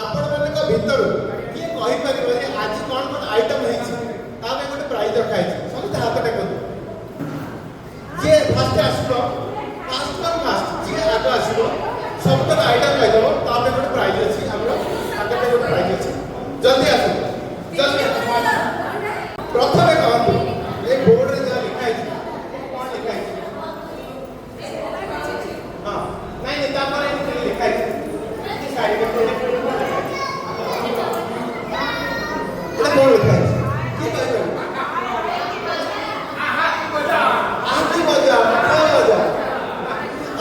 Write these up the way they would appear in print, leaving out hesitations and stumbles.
आपण ମାନଙ୍କ ଭିତରୁ କିଏ କହିପାରିବ ଯେ ଆଜି କ'ଣ କ'ଣ ଆଇଟମ୍ ହେଇଛି ତା ପାଇଁ ଗୋଟେ ପ୍ରାଇଜ୍ ରଖାହେଇଛି? ସମସ୍ତେ ହାତ ଟେକନ୍ତୁ। ଯିଏ ଫାଷ୍ଟ ଆସିବ ଯିଏ ଆଗ ଆସିବ ସବୁତକ ଆଇଟମ୍ ପାଇଦେବ, ତା ପାଇଁ ଗୋଟେ ପ୍ରାଇଜ୍ ଅଛି। ଆମର ହାତରେ ଗୋଟେ ପ୍ରାଇଜ୍ ଅଛି। ଜଲ୍ଦି ଆସନ୍ତୁ, ଜଲ୍ଦି। ପ୍ରଥମେ କହନ୍ତୁ ଏ ବୋର୍ଡରେ ଯାହା ଲେଖା ହେଇଛି କ'ଣ ଲେଖା ହେଇଛି? ହଁ ନାଇଁ ନାଇଁ ତାପରେ ଲେଖା ହେଇଛି ଶାଢ଼ୀରେ କ'ଣ ଲେଖା ହେଇଛି? କିଏ କହିପାରିବ?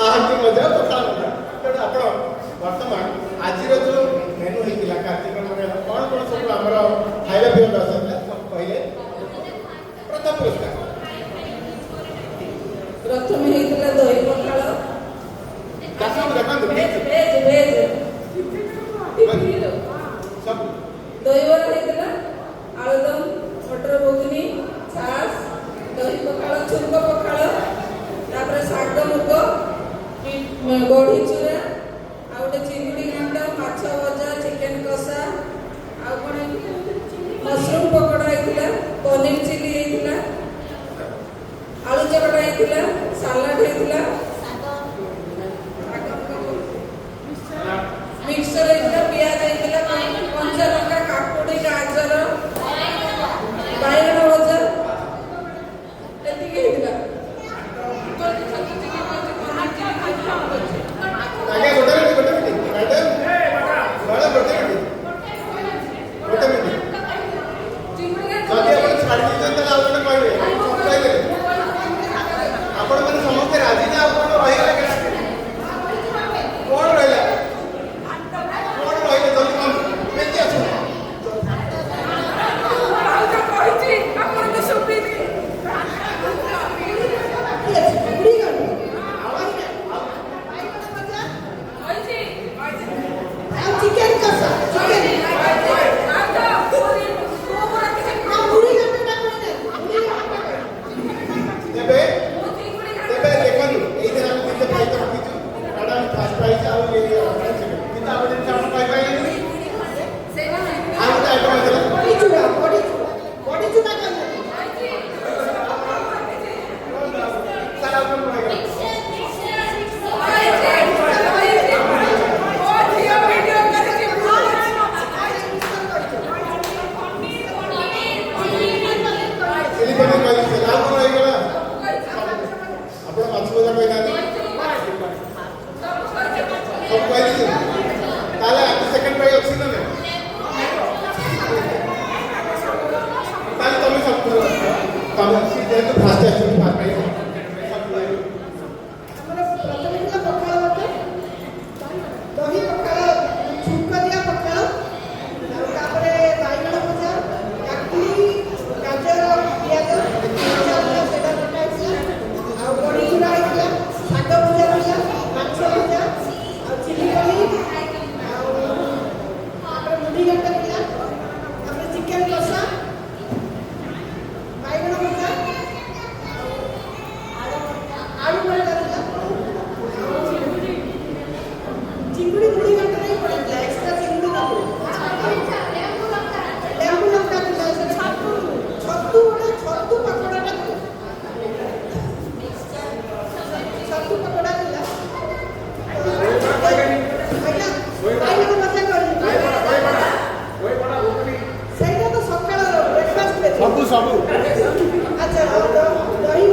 ଆହାତି ମଜା ପଖାଳ ମଜା। ତେଣୁ ଆପଣ ବର୍ତ୍ତମାନ ଆଜିର ଯେଉଁ ମେନୁ ହେଇଥିଲା କାର୍ଯ୍ୟକ୍ରମରେ କ'ଣ କ'ଣ ସବୁ ଆମର ଖାଇବା ପିଇବା ବ୍ୟବସ୍ଥା ଥିଲା ସବୁ କହିଲେ। ପ୍ରଥମ ପୁରସ୍କାର ପ୍ରଥମେ ହେଇଥିଲା ଦହି ପଖାଳ, ଦେଖନ୍ତୁ ସବୁ ଦହିବରା ହେଇଥିଲା, ଆଳୁଦମ, ମଟର ଘୁଗୁନି, ଛାସ୍, ଦହି ପଖାଳ, ଛୁଙ୍କ ପଖାଳ, ତାପରେ ଶାଗ ମୁଗ, ବଢି ଚୁରା, ଆଉ ଗୋଟେ ଚିଙ୍ଗୁଡ଼ି ଘାଣ୍ଟ, ମାଛ ଭଜା, ଚିକେନ କଷା, ଆଉ କ'ଣ ମସରୁମ ପକୋଡ଼ା ହେଇଥିଲା, ପନିର ଚିଲି ହେଇଥିଲା, ଆଳୁ ଚକଟା ହେଇଥିଲା, ସାଲାଡ ହେଇଥିଲା, ମିକ୍ସଚର ହେଇଥିଲା, ପିଆଜ ହେଇଥିଲା, କଞ୍ଚା ଲଙ୍କା, କାକୁଡି, ଗାଜର, ବାଇଗଣ ଭଜା, ଏତିକି ହେଇଥିଲା। ଆଜ୍ଞା ଗୋଟେ ମିନିଟ୍ ମ୍ୟାଡ଼ାମ୍ ଗୋଟେ ମିନିଟ୍ ଯଦି ଆପଣ ଛାଡ଼ି ଦେଇଛନ୍ତି ତାହେଲେ ଆଉ ଜଣେ କହିବେ କହିଲେ ଆପଣମାନେ ସମସ୍ତେ ରାଜି ନା ଆଉ କ'ଣ ରହିଗଲା? କ'ଣ ରହିଲା? ଜଲ୍ଦି କୁହନ୍ତୁ କେମିତି ଅଛନ୍ତି? ସବୁ ଆଚ୍ଛା ଦହି